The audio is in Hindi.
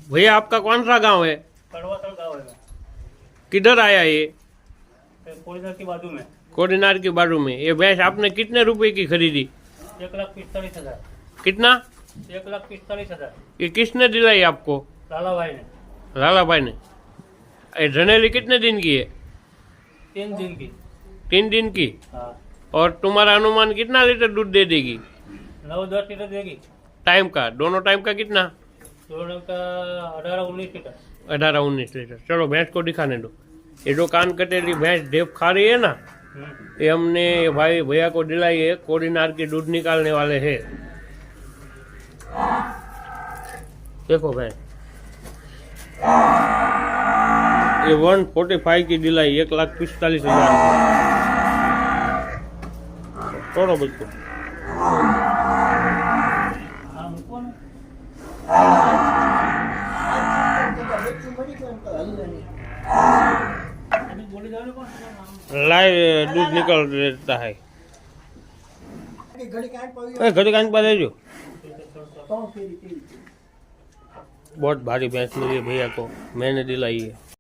भैया आपका कौन सा गांव है? कड़वासर गाँव है। किधर आया ये? कोयना की बाजू में। कोडिनार के बाजू में। ये भैंस आपने कितने रुपए की खरीदी? 1,45,000। कितना? 1,45,000। ये किसने दिलाई आपको? लाला भाई ने। लाला भाई ने। ये झनेली कितने दिन की है? 3 दिन की। 3 दिन की। हाँ। और तुम्हारा अनुमान कितना लीटर दूध दे देगी? 9-10 लीटर देगी। टाइम का, दोनों टाइम का कितना? दोनों का 18-19 लीटर। 18-19 लीटर। चलो भैंस को दिखाने दो। ये जो कान कटेली भैंस ढेप खा रही है ना, ये हमने भाई भैया को दिलाई है। कोडिनार के दूध निकालने वाले हैं। देखो भैंस, ये 145 की दिलाई, 1,45,000। छोड़ो बच्चों। लाइव दूध निकल देता है। घड़ी कान पर जो बहुत भारी भैंस मिली है भैया को, मैंने दिलाई है।